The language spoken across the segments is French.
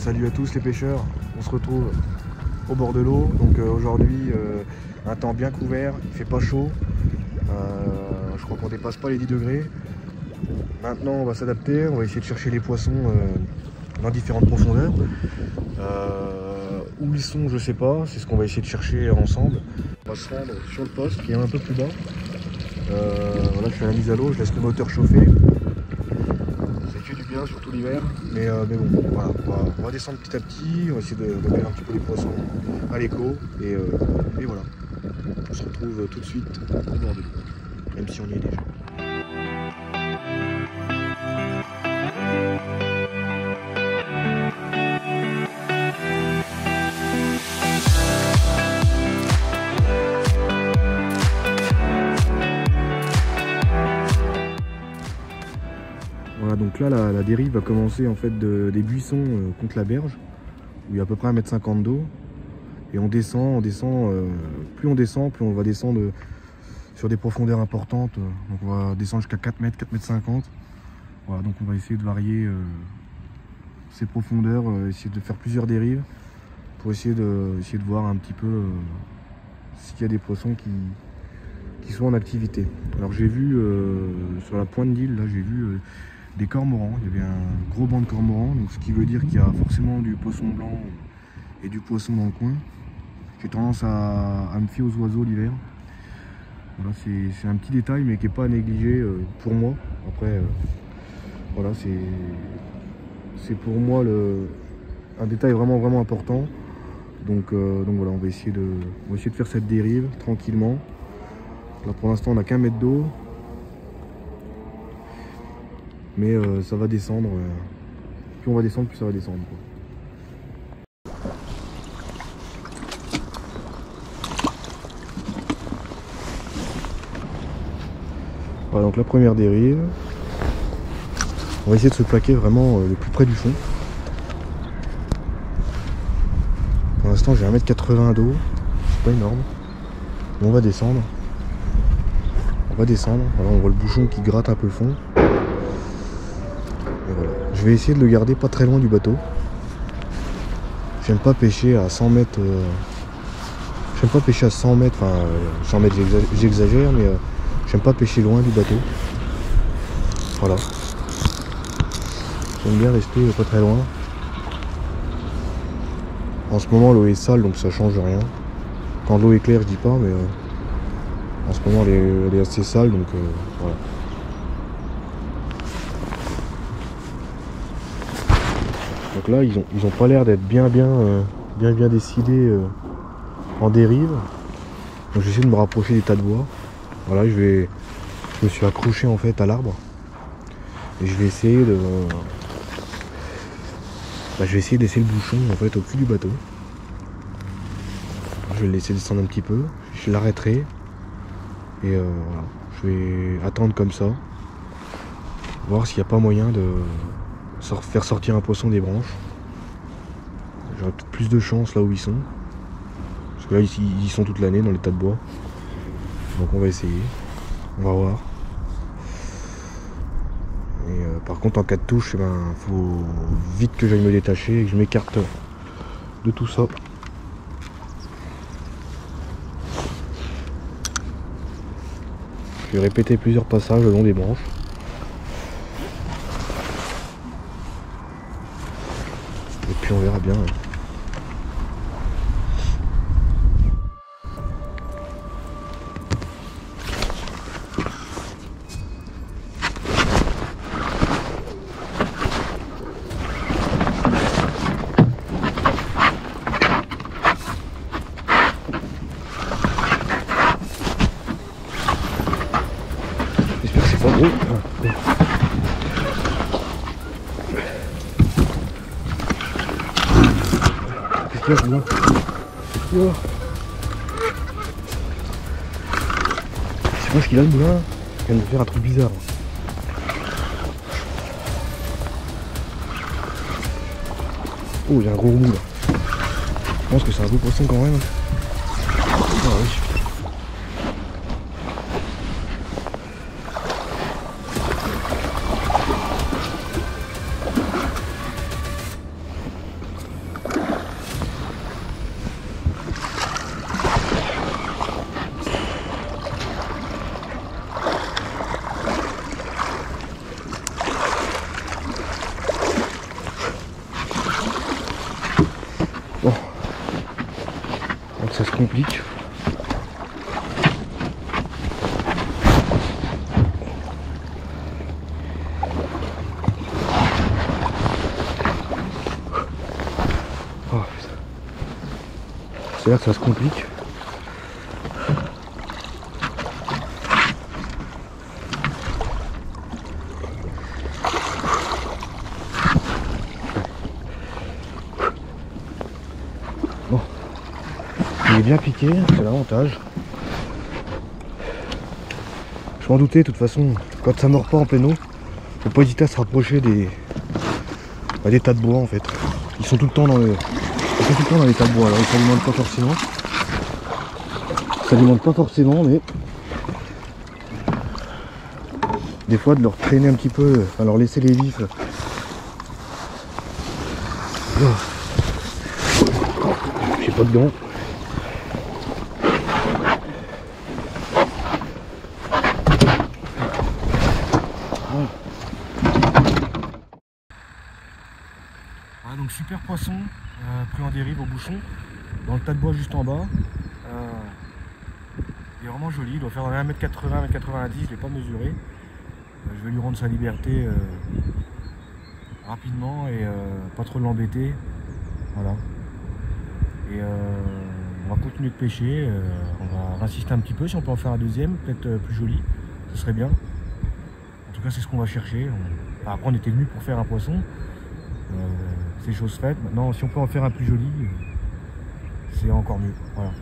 Salut à tous les pêcheurs, on se retrouve au bord de l'eau. Donc aujourd'hui un temps bien couvert, il fait pas chaud, je crois qu'on dépasse pas les 10 degrés. Maintenant on va s'adapter, on va essayer de chercher les poissons dans différentes profondeurs. Où ils sont je sais pas, c'est ce qu'on va essayer de chercher ensemble. On va se rendre sur le poste qui est un peu plus bas. Voilà, je fais la mise à l'eau, je laisse le moteur chauffer. Ça fait du bien, surtout l'hiver. Mais bon, voilà, on va descendre petit à petit, on va essayer de mettre un petit peu les poissons à l'écho. Et voilà, on se retrouve tout de suite au bord de l'eau, même si on y est déjà. Voilà, donc là la dérive va commencer en fait des buissons contre la berge, où il y a à peu près 1,50 m d'eau. Et on descend, plus on va descendre sur des profondeurs importantes. Donc on va descendre jusqu'à 4 mètres, 4,50 m. Voilà, donc on va essayer de varier ces profondeurs, essayer de faire plusieurs dérives pour essayer de voir un petit peu s'il y a des poissons qui sont en activité. Alors j'ai vu sur la pointe d'île, là j'ai vu des cormorans. Il y avait un gros banc de cormorans, donc ce qui veut dire qu'il y a forcément du poisson blanc et du poisson dans le coin. J'ai tendance à me fier aux oiseaux l'hiver. Voilà, c'est un petit détail mais qui n'est pas à négliger pour moi. Après, voilà, c'est pour moi un détail vraiment important. Donc voilà, on va essayer de faire cette dérive tranquillement. Là pour l'instant on n'a qu'un mètre d'eau. Mais ça va descendre. Plus on va descendre, plus ça va descendre, quoi. Voilà, donc la première dérive. On va essayer de se plaquer vraiment le plus près du fond. Pour l'instant j'ai 1,80 m d'eau, c'est pas énorme. Mais on va descendre. Voilà, on voit le bouchon qui gratte un peu le fond. Et voilà. Je vais essayer de le garder pas très loin du bateau. J'aime pas pêcher à 100 mètres. J'aime pas pêcher à 100 mètres, enfin 100 mètres j'exagère, mais j'aime pas pêcher loin du bateau. Voilà. J'aime bien rester pas très loin. En ce moment l'eau est sale donc ça change rien. Quand l'eau est claire je dis pas, mais en ce moment elle est assez sale donc voilà. Donc là ils ont pas l'air d'être bien décidés en dérive. Donc j'essaie de me rapprocher des tas de bois. Voilà, je me suis accroché en fait à l'arbre. Et je vais essayer de laisser le bouchon en fait au cul du bateau. Je vais le laisser descendre un petit peu, je l'arrêterai. Et voilà, je vais attendre comme ça. Voir s'il n'y a pas moyen de faire sortir un poisson des branches. J'aurai peut-être plus de chance là où ils sont. Parce que là ils sont toute l'année dans les tas de bois. Donc on va essayer. On va voir. Et par contre en cas de touche, il faut vite que j'aille me détacher et que je m'écarte de tout ça. Je vais répéter plusieurs passages le long des branches. Et puis on verra bien. J'espère que c'est pas gros. Qu'est-ce qu'il y a là? Qu'est-ce qu'il y a? Je sais pas ce qu'il a le moulin. Il vient de faire un truc bizarre. Oh, il y a un gros roux là. Je pense que c'est un beau poisson quand même. Ah oui. Bon, donc ça se complique. Oh, c'est là que ça se complique. Bon, il est bien piqué, c'est l'avantage. Je m'en doutais, de toute façon, quand ça mord pas en plein eau, faut pas hésiter à se rapprocher des tas de bois en fait. Ils sont tout le temps dans les tas de bois, alors ils s'alimentent pas forcément. Ils s'alimentent pas forcément, mais des fois de leur traîner un petit peu, enfin leur laisser les vifs. J'ai pas de gants. Voilà, donc super poisson pris en dérive au bouchon dans le tas de bois juste en bas. Il est vraiment joli, il doit faire 1m80, 1m90, je l'ai pas mesuré. Je vais lui rendre sa liberté rapidement et pas trop l'embêter. Voilà. Et on va continuer de pêcher, on va insister un petit peu si on peut en faire un deuxième, peut-être plus joli, ce serait bien. En tout cas c'est ce qu'on va chercher. Enfin, après on était venu pour faire un poisson, c'est chose faite. Maintenant si on peut en faire un plus joli, c'est encore mieux. Voilà.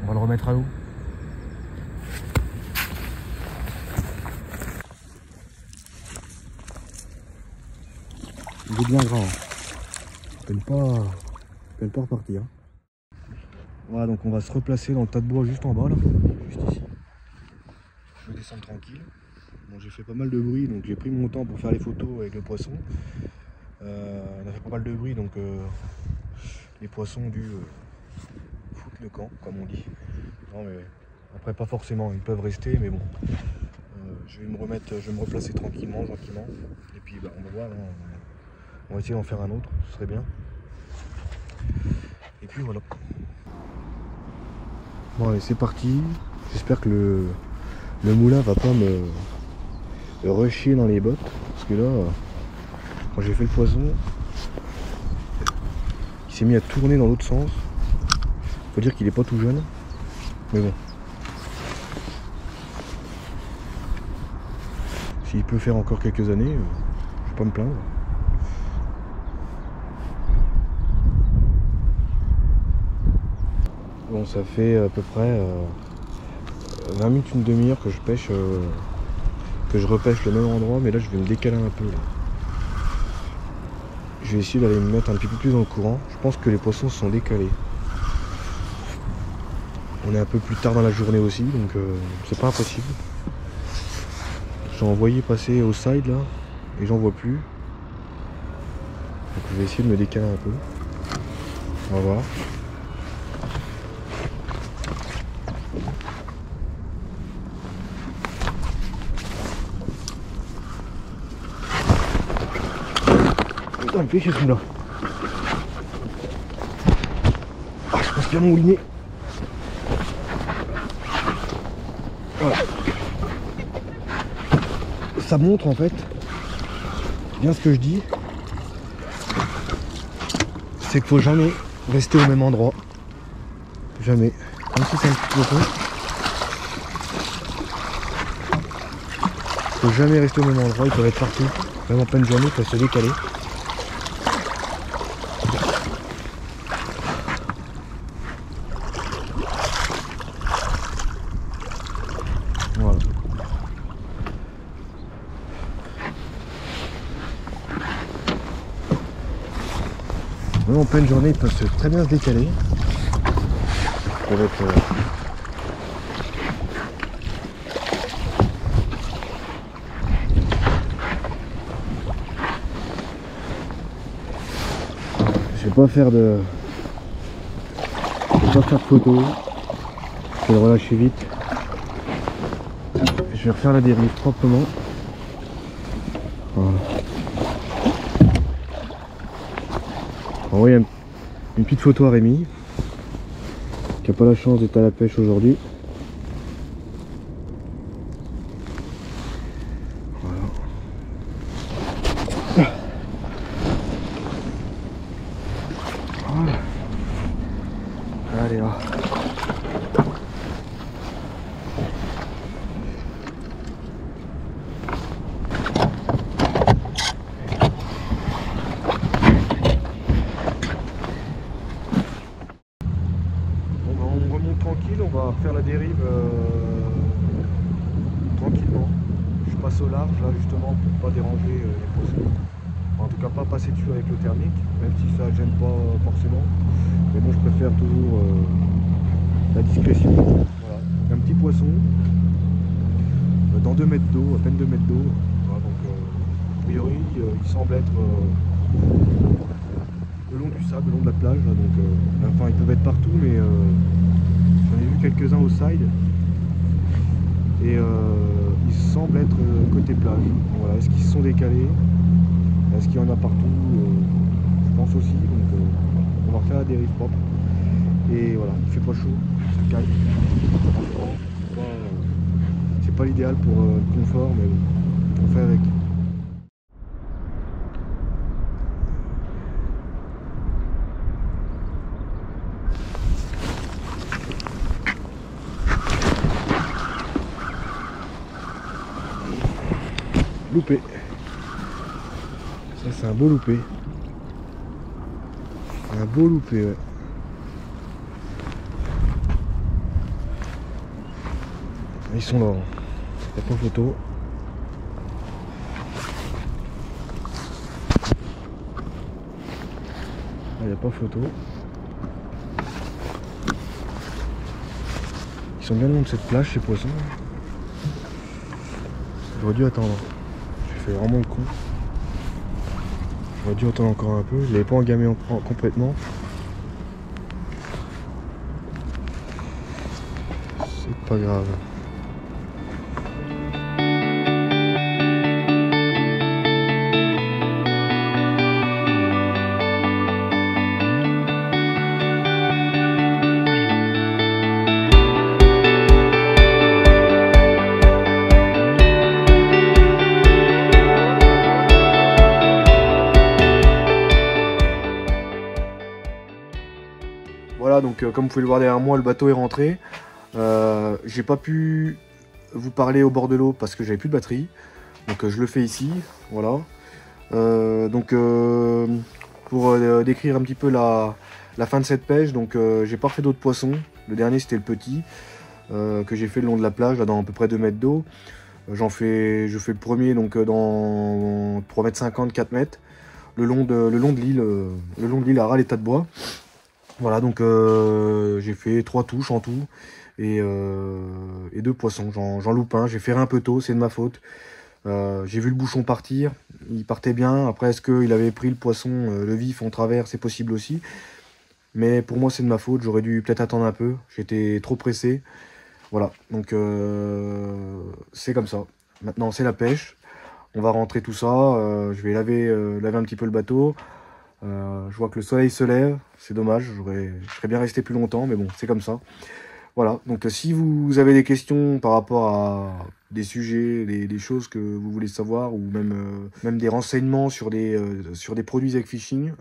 On va le remettre à l'eau. Il est bien grand. Il ne peine pas repartir. Voilà, donc on va se replacer dans le tas de bois juste en bas là, juste ici. Je vais descendre tranquille. Bon, j'ai fait pas mal de bruit, donc j'ai pris mon temps pour faire les photos avec le poisson. On a fait pas mal de bruit, donc les poissons ont dû foutre le camp, comme on dit. Non mais après pas forcément, ils peuvent rester, mais bon. Je vais me replacer tranquillement, gentiment. Et puis bah, on va voir, hein, on va essayer d'en faire un autre, ce serait bien. Et puis voilà. Bon allez, c'est parti. J'espère que le moulin va pas me rusher dans les bottes. Parce que là, quand j'ai fait le poisson, il s'est mis à tourner dans l'autre sens. Faut dire qu'il est pas tout jeune. Mais bon. S'il peut faire encore quelques années, je vais pas me plaindre. Bon, ça fait à peu près 20 minutes, une demi-heure que je pêche, que je repêche le même endroit, mais là je vais me décaler un peu. Là. Je vais essayer d'aller me mettre un petit peu plus dans le courant. Je pense que les poissons se sont décalés. On est un peu plus tard dans la journée aussi, donc c'est pas impossible. J'ai envoyé passer au side là, et j'en vois plus. Donc je vais essayer de me décaler un peu. On va voir. Putain, il me fait chier celui-là. Ah, je pense qu'il va mouliner. Voilà. Ça montre en fait bien ce que je dis, c'est qu'il faut jamais rester au même endroit. Jamais. Même si c'est un petit poisson. Faut jamais rester au même endroit, il peut être partout. Même en pleine journée, il peut se décaler. Voilà. Même en pleine journée, ils peuvent très bien se décaler. Ça va être, je vais pas faire de photos. Je vais le relâcher vite. Je vais refaire la dérive proprement. Voilà. Envoyer Une petite photo à Rémi, qui n'a pas la chance d'être à la pêche aujourd'hui. Voilà. Voilà. Allez là. On remonte tranquille, on va faire la dérive tranquillement. Je passe au large là justement pour pas déranger les poissons. En tout cas pas passer dessus avec le thermique, même si ça gêne pas forcément. Mais bon, je préfère toujours la discrétion. Voilà. Un petit poisson dans 2 mètres d'eau, à peine 2 mètres d'eau. Voilà, donc a priori il semble être le long du sable, le long de la plage. Là, donc, enfin ils peuvent être partout, mais j'en ai vu quelques-uns au side. Et ils semblent être côté plage. Donc, voilà. Est-ce qu'ils se sont décalés? Est-ce qu'il y en a partout? Je pense aussi. Donc on va refaire la dérive propre. Et voilà, il fait pas chaud, ça caille. C'est pas l'idéal pour le confort, mais bon, on fait avec. Loupé. Ça c'est un beau loupé. Un beau loupé, ouais. Ils sont là. Il n'y a pas photo. Il n'y a pas photo. Ils sont bien loin de cette plage ces poissons. J'aurais dû attendre. J'ai fait vraiment le coup. J'aurais dû attendre encore un peu. Je l'avais pas engamé complètement. C'est pas grave. Voilà, donc comme vous pouvez le voir derrière moi, le bateau est rentré. J'ai pas pu vous parler au bord de l'eau parce que j'avais plus de batterie. Donc je le fais ici, voilà. Pour décrire un petit peu la fin de cette pêche, donc j'ai pas refait d'autres poissons. Le dernier c'était le petit que j'ai fait le long de la plage, là, dans à peu près 2 mètres d'eau. Je fais le premier donc dans 3,50 m, 4 mètres, le long de l'île à ras l'état de bois. Voilà, donc j'ai fait 3 touches en tout et 2 poissons. J'en loupe un, j'ai ferré un peu tôt, c'est de ma faute. J'ai vu le bouchon partir, il partait bien. Après, est-ce qu'il avait pris le poisson, le vif en travers? C'est possible aussi. Mais pour moi, c'est de ma faute, j'aurais dû peut-être attendre un peu. J'étais trop pressé. Voilà, donc c'est comme ça. Maintenant, c'est la pêche. On va rentrer tout ça. Je vais laver un petit peu le bateau. Je vois que le soleil se lève, c'est dommage, je serais bien resté plus longtemps, mais bon, c'est comme ça. Voilà, donc si vous avez des questions par rapport à des sujets, des choses que vous voulez savoir, ou même des renseignements sur des produits Zech Fishing,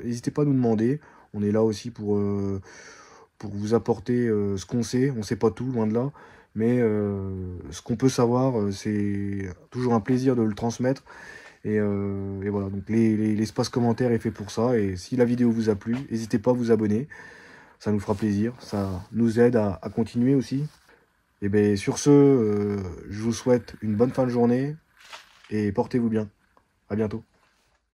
n'hésitez pas à nous demander. On est là aussi pour vous apporter ce qu'on sait. On ne sait pas tout, loin de là, mais ce qu'on peut savoir, c'est toujours un plaisir de le transmettre. Et voilà, donc l'espace commentaire est fait pour ça. Et si la vidéo vous a plu, n'hésitez pas à vous abonner. Ça nous fera plaisir. Ça nous aide à continuer aussi. Et bien sur ce, je vous souhaite une bonne fin de journée. Et portez-vous bien. À bientôt.